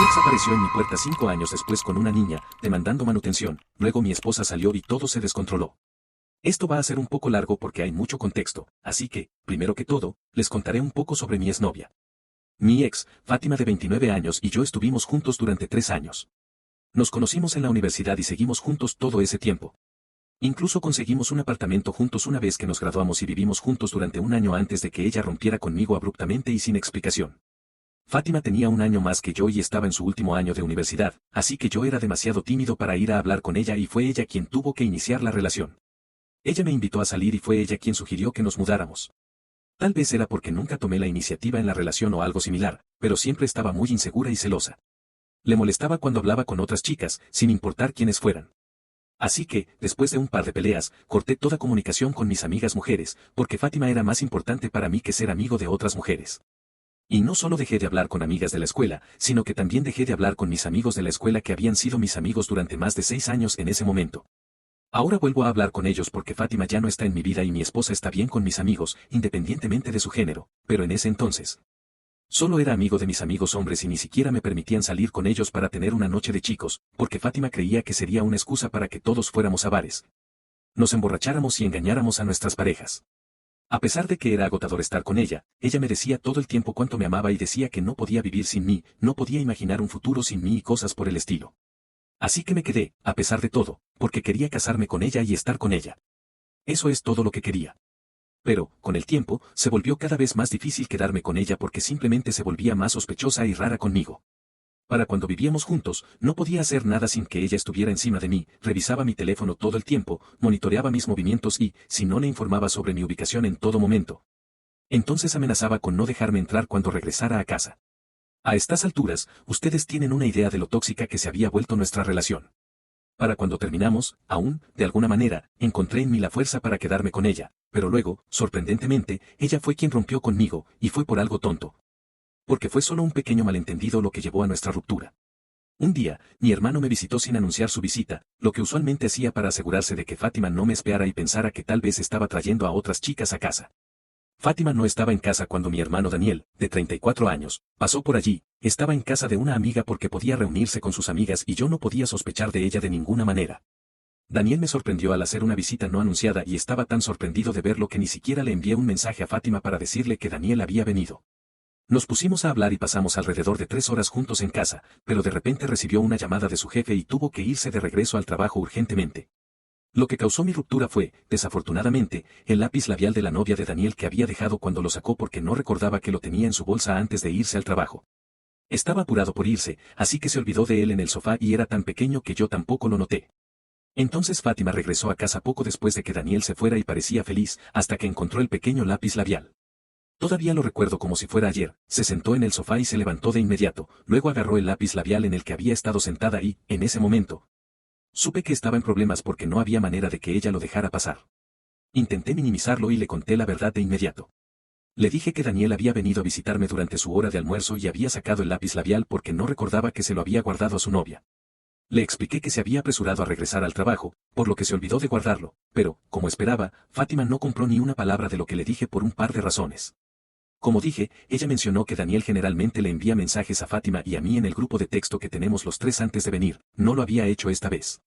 ex apareció en mi puerta 5 años después con una niña, demandando manutención, luego mi esposa salió y todo se descontroló. Esto va a ser un poco largo porque hay mucho contexto, así que, primero que todo, les contaré un poco sobre mi exnovia. Mi ex, Fátima de 29 años y yo estuvimos juntos durante 3 años. Nos conocimos en la universidad y seguimos juntos todo ese tiempo. Incluso conseguimos un apartamento juntos una vez que nos graduamos y vivimos juntos durante un año antes de que ella rompiera conmigo abruptamente y sin explicación. Fátima tenía un año más que yo y estaba en su último año de universidad, así que yo era demasiado tímido para ir a hablar con ella y fue ella quien tuvo que iniciar la relación. Ella me invitó a salir y fue ella quien sugirió que nos mudáramos. Tal vez era porque nunca tomé la iniciativa en la relación o algo similar, pero siempre estaba muy insegura y celosa. Le molestaba cuando hablaba con otras chicas, sin importar quiénes fueran. Así que, después de un par de peleas, corté toda comunicación con mis amigas mujeres, porque Fátima era más importante para mí que ser amigo de otras mujeres. Y no solo dejé de hablar con amigas de la escuela, sino que también dejé de hablar con mis amigos de la escuela que habían sido mis amigos durante más de 6 años en ese momento. Ahora vuelvo a hablar con ellos porque Fátima ya no está en mi vida y mi esposa está bien con mis amigos, independientemente de su género, pero en ese entonces. Solo era amigo de mis amigos hombres y ni siquiera me permitían salir con ellos para tener una noche de chicos, porque Fátima creía que sería una excusa para que todos fuéramos a bares. Nos emborracháramos y engañáramos a nuestras parejas. A pesar de que era agotador estar con ella, ella me decía todo el tiempo cuánto me amaba y decía que no podía vivir sin mí, no podía imaginar un futuro sin mí y cosas por el estilo. Así que me quedé, a pesar de todo, porque quería casarme con ella y estar con ella. Eso es todo lo que quería. Pero, con el tiempo, se volvió cada vez más difícil quedarme con ella porque simplemente se volvía más sospechosa y rara conmigo. Para cuando vivíamos juntos, no podía hacer nada sin que ella estuviera encima de mí, revisaba mi teléfono todo el tiempo, monitoreaba mis movimientos y, si no le informaba sobre mi ubicación en todo momento. Entonces amenazaba con no dejarme entrar cuando regresara a casa. A estas alturas, ustedes tienen una idea de lo tóxica que se había vuelto nuestra relación. Para cuando terminamos, aún, de alguna manera, encontré en mí la fuerza para quedarme con ella, pero luego, sorprendentemente, ella fue quien rompió conmigo, y fue por algo tonto. Porque fue solo un pequeño malentendido lo que llevó a nuestra ruptura. Un día, mi hermano me visitó sin anunciar su visita, lo que usualmente hacía para asegurarse de que Fátima no me espiara y pensara que tal vez estaba trayendo a otras chicas a casa. Fátima no estaba en casa cuando mi hermano Daniel, de 34 años, pasó por allí, estaba en casa de una amiga porque podía reunirse con sus amigas y yo no podía sospechar de ella de ninguna manera. Daniel me sorprendió al hacer una visita no anunciada y estaba tan sorprendido de verlo que ni siquiera le envié un mensaje a Fátima para decirle que Daniel había venido. Nos pusimos a hablar y pasamos alrededor de 3 horas juntos en casa, pero de repente recibió una llamada de su jefe y tuvo que irse de regreso al trabajo urgentemente. Lo que causó mi ruptura fue, desafortunadamente, el lápiz labial de la novia de Daniel que había dejado cuando lo sacó porque no recordaba que lo tenía en su bolsa antes de irse al trabajo. Estaba apurado por irse, así que se olvidó de él en el sofá y era tan pequeño que yo tampoco lo noté. Entonces Fátima regresó a casa poco después de que Daniel se fuera y parecía feliz, hasta que encontró el pequeño lápiz labial. Todavía lo recuerdo como si fuera ayer, se sentó en el sofá y se levantó de inmediato, luego agarró el lápiz labial en el que había estado sentada y, en ese momento, supe que estaba en problemas porque no había manera de que ella lo dejara pasar. Intenté minimizarlo y le conté la verdad de inmediato. Le dije que Daniel había venido a visitarme durante su hora de almuerzo y había sacado el lápiz labial porque no recordaba que se lo había guardado a su novia. Le expliqué que se había apresurado a regresar al trabajo, por lo que se olvidó de guardarlo, pero, como esperaba, Fátima no compró ni una palabra de lo que le dije por un par de razones. Como dije, ella mencionó que Daniel generalmente le envía mensajes a Fátima y a mí en el grupo de texto que tenemos los 3 antes de venir, no lo había hecho esta vez.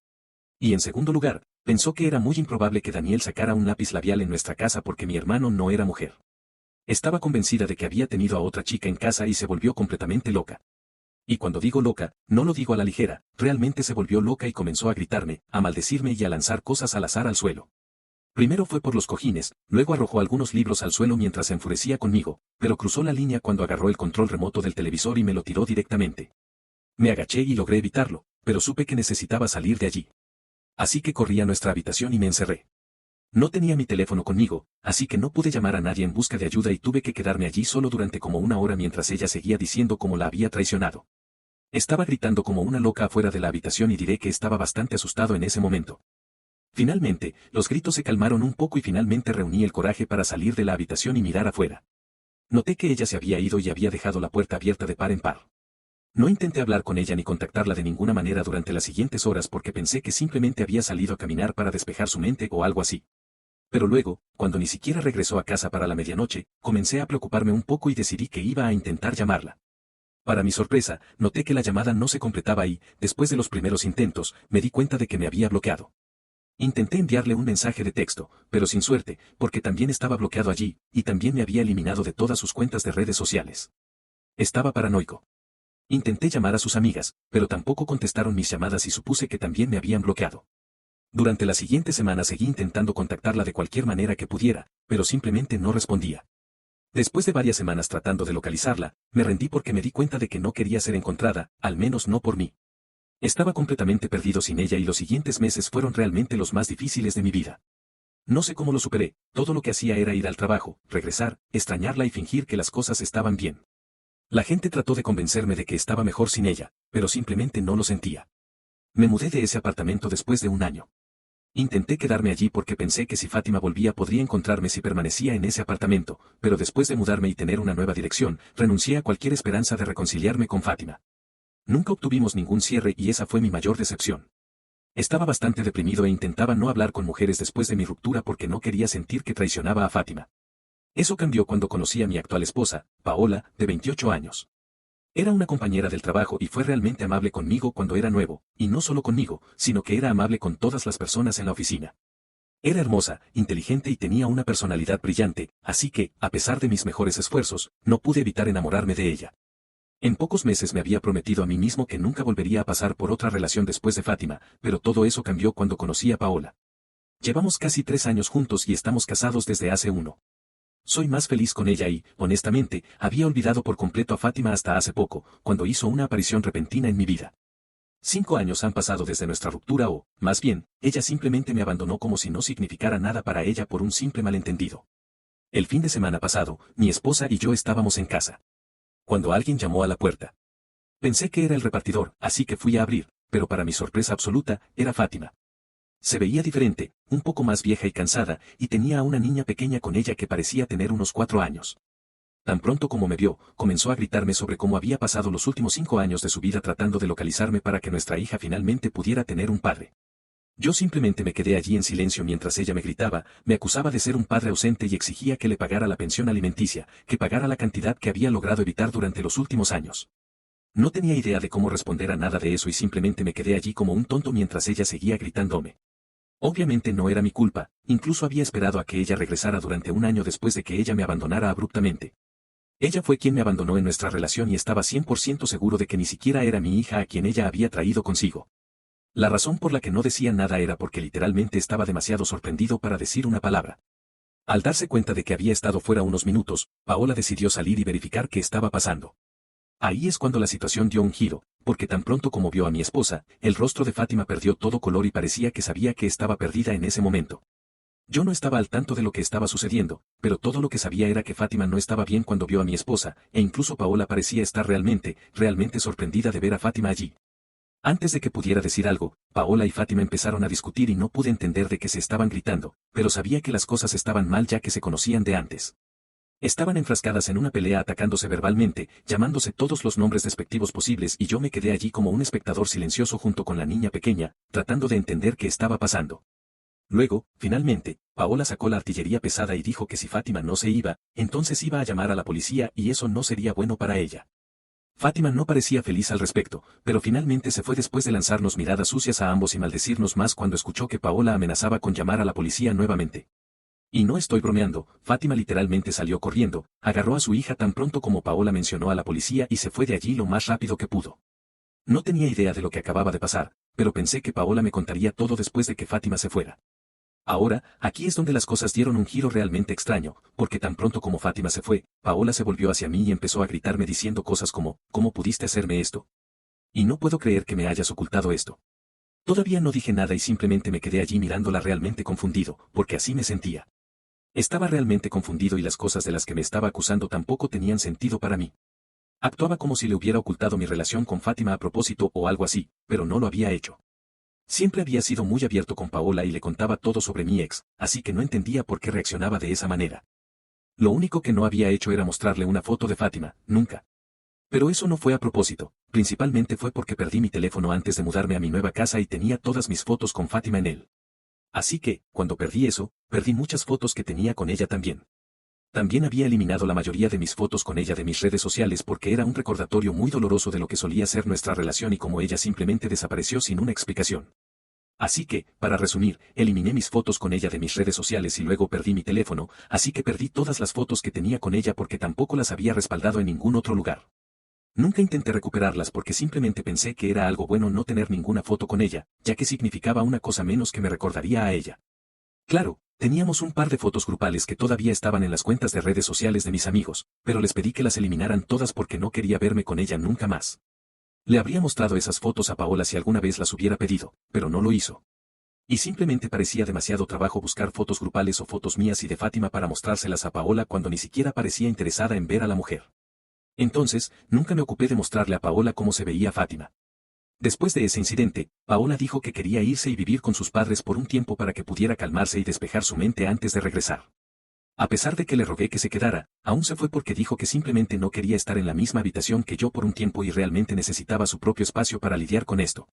Y en segundo lugar, pensó que era muy improbable que Daniel sacara un lápiz labial en nuestra casa porque mi hermano no era mujer. Estaba convencida de que había tenido a otra chica en casa y se volvió completamente loca. Y cuando digo loca, no lo digo a la ligera, realmente se volvió loca y comenzó a gritarme, a maldecirme y a lanzar cosas al azar al suelo. Primero fue por los cojines, luego arrojó algunos libros al suelo mientras se enfurecía conmigo, pero cruzó la línea cuando agarró el control remoto del televisor y me lo tiró directamente. Me agaché y logré evitarlo, pero supe que necesitaba salir de allí. Así que corrí a nuestra habitación y me encerré. No tenía mi teléfono conmigo, así que no pude llamar a nadie en busca de ayuda y tuve que quedarme allí solo durante como 1 hora mientras ella seguía diciendo cómo la había traicionado. Estaba gritando como una loca afuera de la habitación y diré que estaba bastante asustado en ese momento. Finalmente, los gritos se calmaron un poco y finalmente reuní el coraje para salir de la habitación y mirar afuera. Noté que ella se había ido y había dejado la puerta abierta de par en par. No intenté hablar con ella ni contactarla de ninguna manera durante las siguientes horas porque pensé que simplemente había salido a caminar para despejar su mente o algo así. Pero luego, cuando ni siquiera regresó a casa para la medianoche, comencé a preocuparme un poco y decidí que iba a intentar llamarla. Para mi sorpresa, noté que la llamada no se completaba y, después de los primeros intentos, me di cuenta de que me había bloqueado. Intenté enviarle un mensaje de texto, pero sin suerte, porque también estaba bloqueado allí, y también me había eliminado de todas sus cuentas de redes sociales. Estaba paranoico. Intenté llamar a sus amigas, pero tampoco contestaron mis llamadas y supuse que también me habían bloqueado. Durante la siguiente semana seguí intentando contactarla de cualquier manera que pudiera, pero simplemente no respondía. Después de varias semanas tratando de localizarla, me rendí porque me di cuenta de que no quería ser encontrada, al menos no por mí. Estaba completamente perdido sin ella y los siguientes meses fueron realmente los más difíciles de mi vida. No sé cómo lo superé, todo lo que hacía era ir al trabajo, regresar, extrañarla y fingir que las cosas estaban bien. La gente trató de convencerme de que estaba mejor sin ella, pero simplemente no lo sentía. Me mudé de ese apartamento después de un año. Intenté quedarme allí porque pensé que si Fátima volvía podría encontrarme si permanecía en ese apartamento, pero después de mudarme y tener una nueva dirección, renuncié a cualquier esperanza de reconciliarme con Fátima. Nunca obtuvimos ningún cierre y esa fue mi mayor decepción. Estaba bastante deprimido e intentaba no hablar con mujeres después de mi ruptura porque no quería sentir que traicionaba a Fátima. Eso cambió cuando conocí a mi actual esposa, Paola, de 28 años. Era una compañera del trabajo y fue realmente amable conmigo cuando era nuevo, y no solo conmigo, sino que era amable con todas las personas en la oficina. Era hermosa, inteligente y tenía una personalidad brillante, así que, a pesar de mis mejores esfuerzos, no pude evitar enamorarme de ella. En pocos meses me había prometido a mí mismo que nunca volvería a pasar por otra relación después de Fátima, pero todo eso cambió cuando conocí a Paola. Llevamos casi 3 años juntos y estamos casados desde hace 1. Soy más feliz con ella y, honestamente, había olvidado por completo a Fátima hasta hace poco, cuando hizo una aparición repentina en mi vida. 5 años han pasado desde nuestra ruptura o, más bien, ella simplemente me abandonó como si no significara nada para ella por un simple malentendido. El fin de semana pasado, mi esposa y yo estábamos en casa, cuando alguien llamó a la puerta. Pensé que era el repartidor, así que fui a abrir, pero para mi sorpresa absoluta, era Fátima. Se veía diferente, un poco más vieja y cansada, y tenía a una niña pequeña con ella que parecía tener unos 4 años. Tan pronto como me vio, comenzó a gritarme sobre cómo había pasado los últimos 5 años de su vida tratando de localizarme para que nuestra hija finalmente pudiera tener un padre. Yo simplemente me quedé allí en silencio mientras ella me gritaba, me acusaba de ser un padre ausente y exigía que le pagara la pensión alimenticia, que pagara la cantidad que había logrado evitar durante los últimos años. No tenía idea de cómo responder a nada de eso y simplemente me quedé allí como un tonto mientras ella seguía gritándome. Obviamente no era mi culpa, incluso había esperado a que ella regresara durante un año después de que ella me abandonara abruptamente. Ella fue quien me abandonó en nuestra relación y estaba 100% seguro de que ni siquiera era mi hija a quien ella había traído consigo. La razón por la que no decía nada era porque literalmente estaba demasiado sorprendido para decir una palabra. Al darse cuenta de que había estado fuera unos minutos, Paola decidió salir y verificar qué estaba pasando. Ahí es cuando la situación dio un giro, porque tan pronto como vio a mi esposa, el rostro de Fátima perdió todo color y parecía que sabía que estaba perdida en ese momento. Yo no estaba al tanto de lo que estaba sucediendo, pero todo lo que sabía era que Fátima no estaba bien cuando vio a mi esposa, e incluso Paola parecía estar realmente sorprendida de ver a Fátima allí. Antes de que pudiera decir algo, Paola y Fátima empezaron a discutir y no pude entender de qué se estaban gritando, pero sabía que las cosas estaban mal ya que se conocían de antes. Estaban enfrascadas en una pelea atacándose verbalmente, llamándose todos los nombres despectivos posibles y yo me quedé allí como un espectador silencioso junto con la niña pequeña, tratando de entender qué estaba pasando. Luego, finalmente, Paola sacó la artillería pesada y dijo que si Fátima no se iba, entonces iba a llamar a la policía y eso no sería bueno para ella. Fátima no parecía feliz al respecto, pero finalmente se fue después de lanzarnos miradas sucias a ambos y maldecirnos más cuando escuchó que Paola amenazaba con llamar a la policía nuevamente. Y no estoy bromeando, Fátima literalmente salió corriendo, agarró a su hija tan pronto como Paola mencionó a la policía y se fue de allí lo más rápido que pudo. No tenía idea de lo que acababa de pasar, pero pensé que Paola me contaría todo después de que Fátima se fuera. Ahora, aquí es donde las cosas dieron un giro realmente extraño, porque tan pronto como Fátima se fue, Paola se volvió hacia mí y empezó a gritarme diciendo cosas como, ¿cómo pudiste hacerme esto? Y no puedo creer que me hayas ocultado esto. Todavía no dije nada y simplemente me quedé allí mirándola realmente confundido, porque así me sentía. Estaba realmente confundido y las cosas de las que me estaba acusando tampoco tenían sentido para mí. Actuaba como si le hubiera ocultado mi relación con Fátima a propósito o algo así, pero no lo había hecho. Siempre había sido muy abierto con Paola y le contaba todo sobre mi ex, así que no entendía por qué reaccionaba de esa manera. Lo único que no había hecho era mostrarle una foto de Fátima, nunca. Pero eso no fue a propósito, principalmente fue porque perdí mi teléfono antes de mudarme a mi nueva casa y tenía todas mis fotos con Fátima en él. Así que, cuando perdí eso, perdí muchas fotos que tenía con ella también. También había eliminado la mayoría de mis fotos con ella de mis redes sociales porque era un recordatorio muy doloroso de lo que solía ser nuestra relación y cómo ella simplemente desapareció sin una explicación. Así que, para resumir, eliminé mis fotos con ella de mis redes sociales y luego perdí mi teléfono, así que perdí todas las fotos que tenía con ella porque tampoco las había respaldado en ningún otro lugar. Nunca intenté recuperarlas porque simplemente pensé que era algo bueno no tener ninguna foto con ella, ya que significaba una cosa menos que me recordaría a ella. Claro, teníamos un par de fotos grupales que todavía estaban en las cuentas de redes sociales de mis amigos, pero les pedí que las eliminaran todas porque no quería verme con ella nunca más. Le habría mostrado esas fotos a Paola si alguna vez las hubiera pedido, pero no lo hizo. Y simplemente parecía demasiado trabajo buscar fotos grupales o fotos mías y de Fátima para mostrárselas a Paola cuando ni siquiera parecía interesada en ver a la mujer. Entonces, nunca me ocupé de mostrarle a Paola cómo se veía Fátima. Después de ese incidente, Paola dijo que quería irse y vivir con sus padres por un tiempo para que pudiera calmarse y despejar su mente antes de regresar. A pesar de que le rogué que se quedara, aún se fue porque dijo que simplemente no quería estar en la misma habitación que yo por un tiempo y realmente necesitaba su propio espacio para lidiar con esto.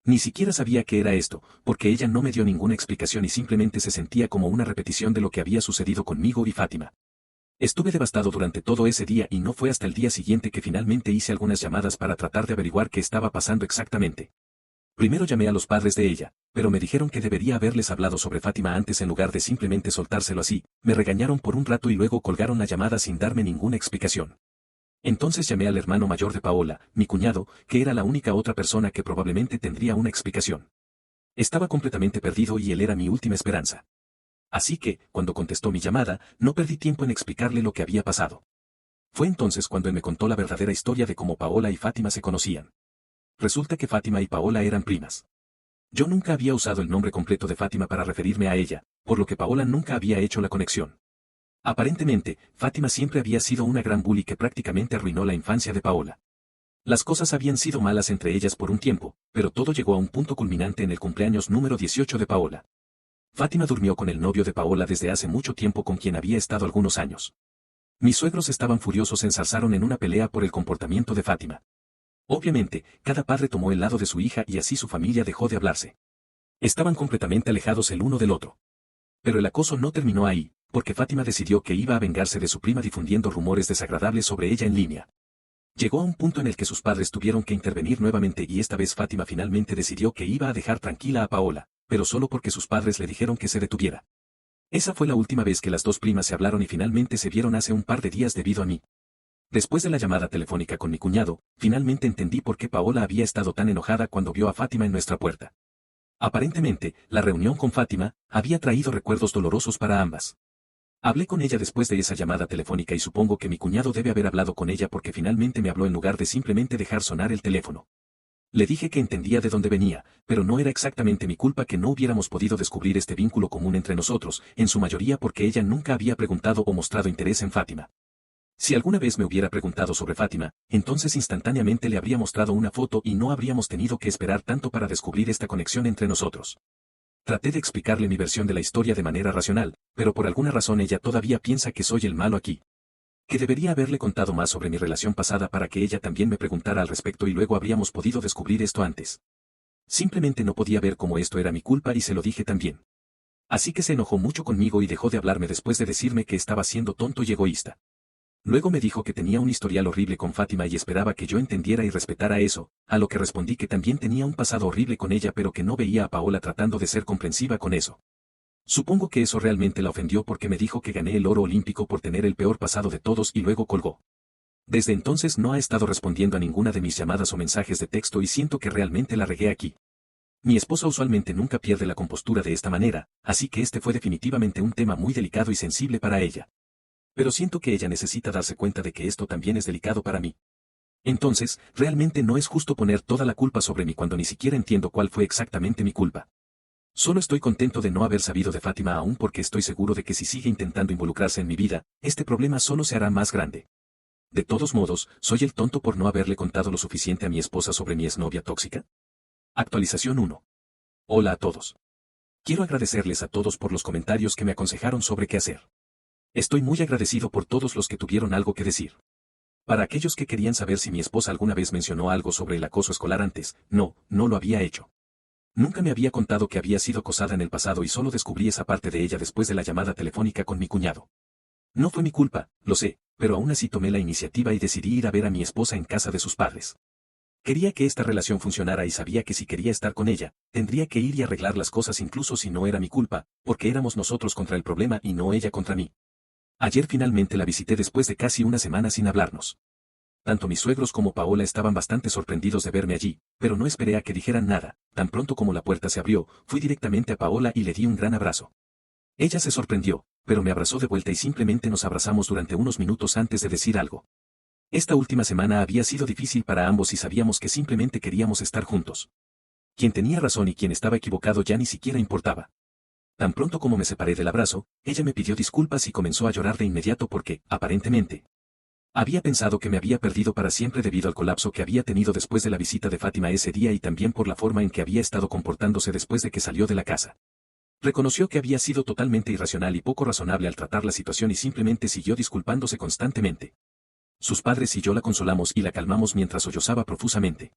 Ni siquiera sabía qué era esto, porque ella no me dio ninguna explicación y simplemente se sentía como una repetición de lo que había sucedido conmigo y Fátima. Estuve devastado durante todo ese día y no fue hasta el día siguiente que finalmente hice algunas llamadas para tratar de averiguar qué estaba pasando exactamente. Primero llamé a los padres de ella, pero me dijeron que debería haberles hablado sobre Fátima antes en lugar de simplemente soltárselo así, me regañaron por un rato y luego colgaron la llamada sin darme ninguna explicación. Entonces llamé al hermano mayor de Paola, mi cuñado, que era la única otra persona que probablemente tendría una explicación. Estaba completamente perdido y él era mi última esperanza. Así que, cuando contestó mi llamada, no perdí tiempo en explicarle lo que había pasado. Fue entonces cuando él me contó la verdadera historia de cómo Paola y Fátima se conocían. Resulta que Fátima y Paola eran primas. Yo nunca había usado el nombre completo de Fátima para referirme a ella, por lo que Paola nunca había hecho la conexión. Aparentemente, Fátima siempre había sido una gran bully que prácticamente arruinó la infancia de Paola. Las cosas habían sido malas entre ellas por un tiempo, pero todo llegó a un punto culminante en el cumpleaños número 18 de Paola. Fátima durmió con el novio de Paola desde hace mucho tiempo con quien había estado algunos años. Mis suegros estaban furiosos, se enzarzaron en una pelea por el comportamiento de Fátima. Obviamente, cada padre tomó el lado de su hija y así su familia dejó de hablarse. Estaban completamente alejados el uno del otro. Pero el acoso no terminó ahí, porque Fátima decidió que iba a vengarse de su prima difundiendo rumores desagradables sobre ella en línea. Llegó a un punto en el que sus padres tuvieron que intervenir nuevamente y esta vez Fátima finalmente decidió que iba a dejar tranquila a Paola, pero solo porque sus padres le dijeron que se detuviera. Esa fue la última vez que las dos primas se hablaron y finalmente se vieron hace un par de días debido a mí. Después de la llamada telefónica con mi cuñado, finalmente entendí por qué Paola había estado tan enojada cuando vio a Fátima en nuestra puerta. Aparentemente, la reunión con Fátima había traído recuerdos dolorosos para ambas. Hablé con ella después de esa llamada telefónica y supongo que mi cuñado debe haber hablado con ella porque finalmente me habló en lugar de simplemente dejar sonar el teléfono. Le dije que entendía de dónde venía, pero no era exactamente mi culpa que no hubiéramos podido descubrir este vínculo común entre nosotros, en su mayoría porque ella nunca había preguntado o mostrado interés en Fátima. Si alguna vez me hubiera preguntado sobre Fátima, entonces instantáneamente le habría mostrado una foto y no habríamos tenido que esperar tanto para descubrir esta conexión entre nosotros. Traté de explicarle mi versión de la historia de manera racional, pero por alguna razón ella todavía piensa que soy el malo aquí. Que debería haberle contado más sobre mi relación pasada para que ella también me preguntara al respecto y luego habríamos podido descubrir esto antes. Simplemente no podía ver cómo esto era mi culpa y se lo dije también. Así que se enojó mucho conmigo y dejó de hablarme después de decirme que estaba siendo tonto y egoísta. Luego me dijo que tenía un historial horrible con Fátima y esperaba que yo entendiera y respetara eso, a lo que respondí que también tenía un pasado horrible con ella pero que no veía a Paola tratando de ser comprensiva con eso. Supongo que eso realmente la ofendió porque me dijo que gané el oro olímpico por tener el peor pasado de todos y luego colgó. Desde entonces no ha estado respondiendo a ninguna de mis llamadas o mensajes de texto y siento que realmente la regué aquí. Mi esposa usualmente nunca pierde la compostura de esta manera, así que este fue definitivamente un tema muy delicado y sensible para ella. Pero siento que ella necesita darse cuenta de que esto también es delicado para mí. Entonces, realmente no es justo poner toda la culpa sobre mí cuando ni siquiera entiendo cuál fue exactamente mi culpa. Solo estoy contento de no haber sabido de Fátima aún porque estoy seguro de que si sigue intentando involucrarse en mi vida, este problema solo se hará más grande. De todos modos, ¿soy el tonto por no haberle contado lo suficiente a mi esposa sobre mi exnovia tóxica? Actualización 1. Hola a todos. Quiero agradecerles a todos por los comentarios que me aconsejaron sobre qué hacer. Estoy muy agradecido por todos los que tuvieron algo que decir. Para aquellos que querían saber si mi esposa alguna vez mencionó algo sobre el acoso escolar antes, no lo había hecho. Nunca me había contado que había sido acosada en el pasado y solo descubrí esa parte de ella después de la llamada telefónica con mi cuñado. No fue mi culpa, lo sé, pero aún así tomé la iniciativa y decidí ir a ver a mi esposa en casa de sus padres. Quería que esta relación funcionara y sabía que si quería estar con ella, tendría que ir y arreglar las cosas incluso si no era mi culpa, porque éramos nosotros contra el problema y no ella contra mí. Ayer finalmente la visité después de casi una semana sin hablarnos. Tanto mis suegros como Paola estaban bastante sorprendidos de verme allí, pero no esperé a que dijeran nada. Tan pronto como la puerta se abrió, fui directamente a Paola y le di un gran abrazo. Ella se sorprendió, pero me abrazó de vuelta y simplemente nos abrazamos durante unos minutos antes de decir algo. Esta última semana había sido difícil para ambos y sabíamos que simplemente queríamos estar juntos. Quien tenía razón y quien estaba equivocado ya ni siquiera importaba. Tan pronto como me separé del abrazo, ella me pidió disculpas y comenzó a llorar de inmediato porque, aparentemente, había pensado que me había perdido para siempre debido al colapso que había tenido después de la visita de Fátima ese día y también por la forma en que había estado comportándose después de que salió de la casa. Reconoció que había sido totalmente irracional y poco razonable al tratar la situación y simplemente siguió disculpándose constantemente. Sus padres y yo la consolamos y la calmamos mientras sollozaba profusamente.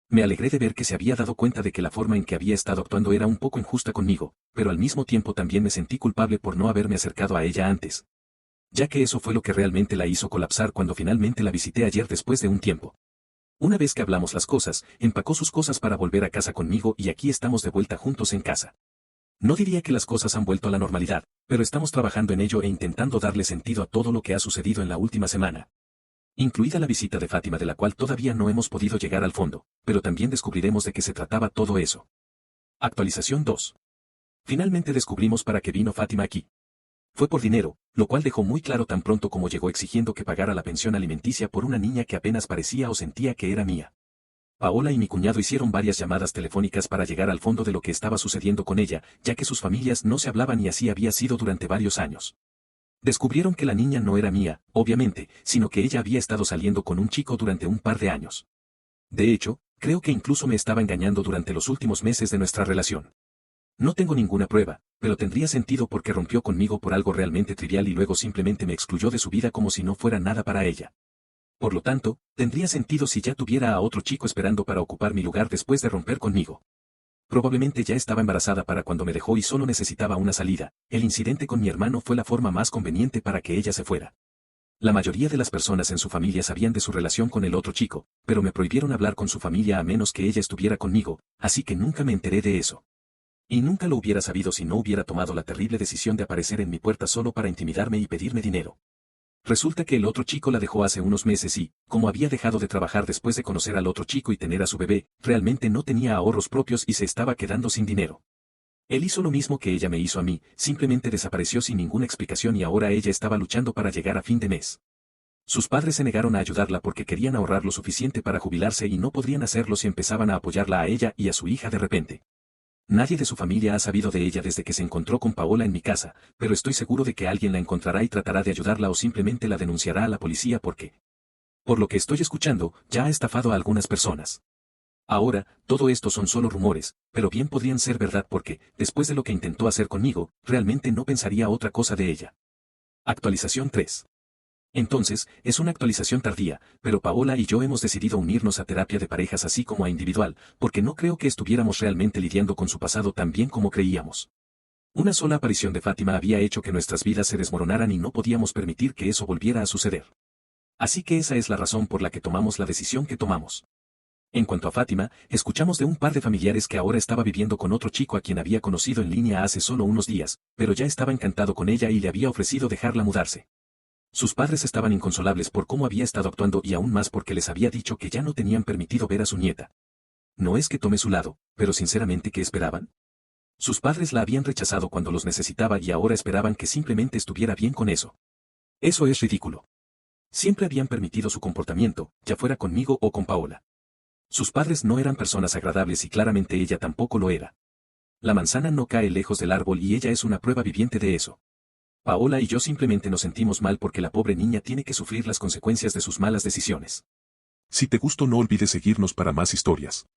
Me alegré de ver que se había dado cuenta de que la forma en que había estado actuando era un poco injusta conmigo, pero al mismo tiempo también me sentí culpable por no haberme acercado a ella antes, ya que eso fue lo que realmente la hizo colapsar cuando finalmente la visité ayer después de un tiempo. Una vez que hablamos las cosas, empacó sus cosas para volver a casa conmigo y aquí estamos de vuelta juntos en casa. No diría que las cosas han vuelto a la normalidad, pero estamos trabajando en ello e intentando darle sentido a todo lo que ha sucedido en la última semana, incluida la visita de Fátima de la cual todavía no hemos podido llegar al fondo, pero también descubriremos de qué se trataba todo eso. Actualización 2. Finalmente descubrimos para qué vino Fátima aquí. Fue por dinero, lo cual dejó muy claro tan pronto como llegó exigiendo que pagara la pensión alimenticia por una niña que apenas parecía o sentía que era mía. Paola y mi cuñado hicieron varias llamadas telefónicas para llegar al fondo de lo que estaba sucediendo con ella, ya que sus familias no se hablaban y así había sido durante varios años. Descubrieron que la niña no era mía, obviamente, sino que ella había estado saliendo con un chico durante un par de años. De hecho, creo que incluso me estaba engañando durante los últimos meses de nuestra relación. No tengo ninguna prueba, pero tendría sentido porque rompió conmigo por algo realmente trivial y luego simplemente me excluyó de su vida como si no fuera nada para ella. Por lo tanto, tendría sentido si ya tuviera a otro chico esperando para ocupar mi lugar después de romper conmigo. Probablemente ya estaba embarazada para cuando me dejó y solo necesitaba una salida. El incidente con mi hermano fue la forma más conveniente para que ella se fuera. La mayoría de las personas en su familia sabían de su relación con el otro chico, pero me prohibieron hablar con su familia a menos que ella estuviera conmigo, así que nunca me enteré de eso. Y nunca lo hubiera sabido si no hubiera tomado la terrible decisión de aparecer en mi puerta solo para intimidarme y pedirme dinero. Resulta que el otro chico la dejó hace unos meses y, como había dejado de trabajar después de conocer al otro chico y tener a su bebé, realmente no tenía ahorros propios y se estaba quedando sin dinero. Él hizo lo mismo que ella me hizo a mí, simplemente desapareció sin ninguna explicación y ahora ella estaba luchando para llegar a fin de mes. Sus padres se negaron a ayudarla porque querían ahorrar lo suficiente para jubilarse y no podrían hacerlo si empezaban a apoyarla a ella y a su hija de repente. Nadie de su familia ha sabido de ella desde que se encontró con Paola en mi casa, pero estoy seguro de que alguien la encontrará y tratará de ayudarla o simplemente la denunciará a la policía porque, por lo que estoy escuchando, ya ha estafado a algunas personas. Ahora, todo esto son solo rumores, pero bien podrían ser verdad porque, después de lo que intentó hacer conmigo, realmente no pensaría otra cosa de ella. Actualización 3. Entonces, es una actualización tardía, pero Paola y yo hemos decidido unirnos a terapia de parejas así como a individual, porque no creo que estuviéramos realmente lidiando con su pasado tan bien como creíamos. Una sola aparición de Fátima había hecho que nuestras vidas se desmoronaran y no podíamos permitir que eso volviera a suceder. Así que esa es la razón por la que tomamos la decisión que tomamos. En cuanto a Fátima, escuchamos de un par de familiares que ahora estaba viviendo con otro chico a quien había conocido en línea hace solo unos días, pero ya estaba encantado con ella y le había ofrecido dejarla mudarse. Sus padres estaban inconsolables por cómo había estado actuando y aún más porque les había dicho que ya no tenían permitido ver a su nieta. No es que tome su lado, pero sinceramente ¿qué esperaban? Sus padres la habían rechazado cuando los necesitaba y ahora esperaban que simplemente estuviera bien con eso. Eso es ridículo. Siempre habían permitido su comportamiento, ya fuera conmigo o con Paola. Sus padres no eran personas agradables y claramente ella tampoco lo era. La manzana no cae lejos del árbol y ella es una prueba viviente de eso. Paola y yo simplemente nos sentimos mal porque la pobre niña tiene que sufrir las consecuencias de sus malas decisiones. Si te gustó no olvides seguirnos para más historias.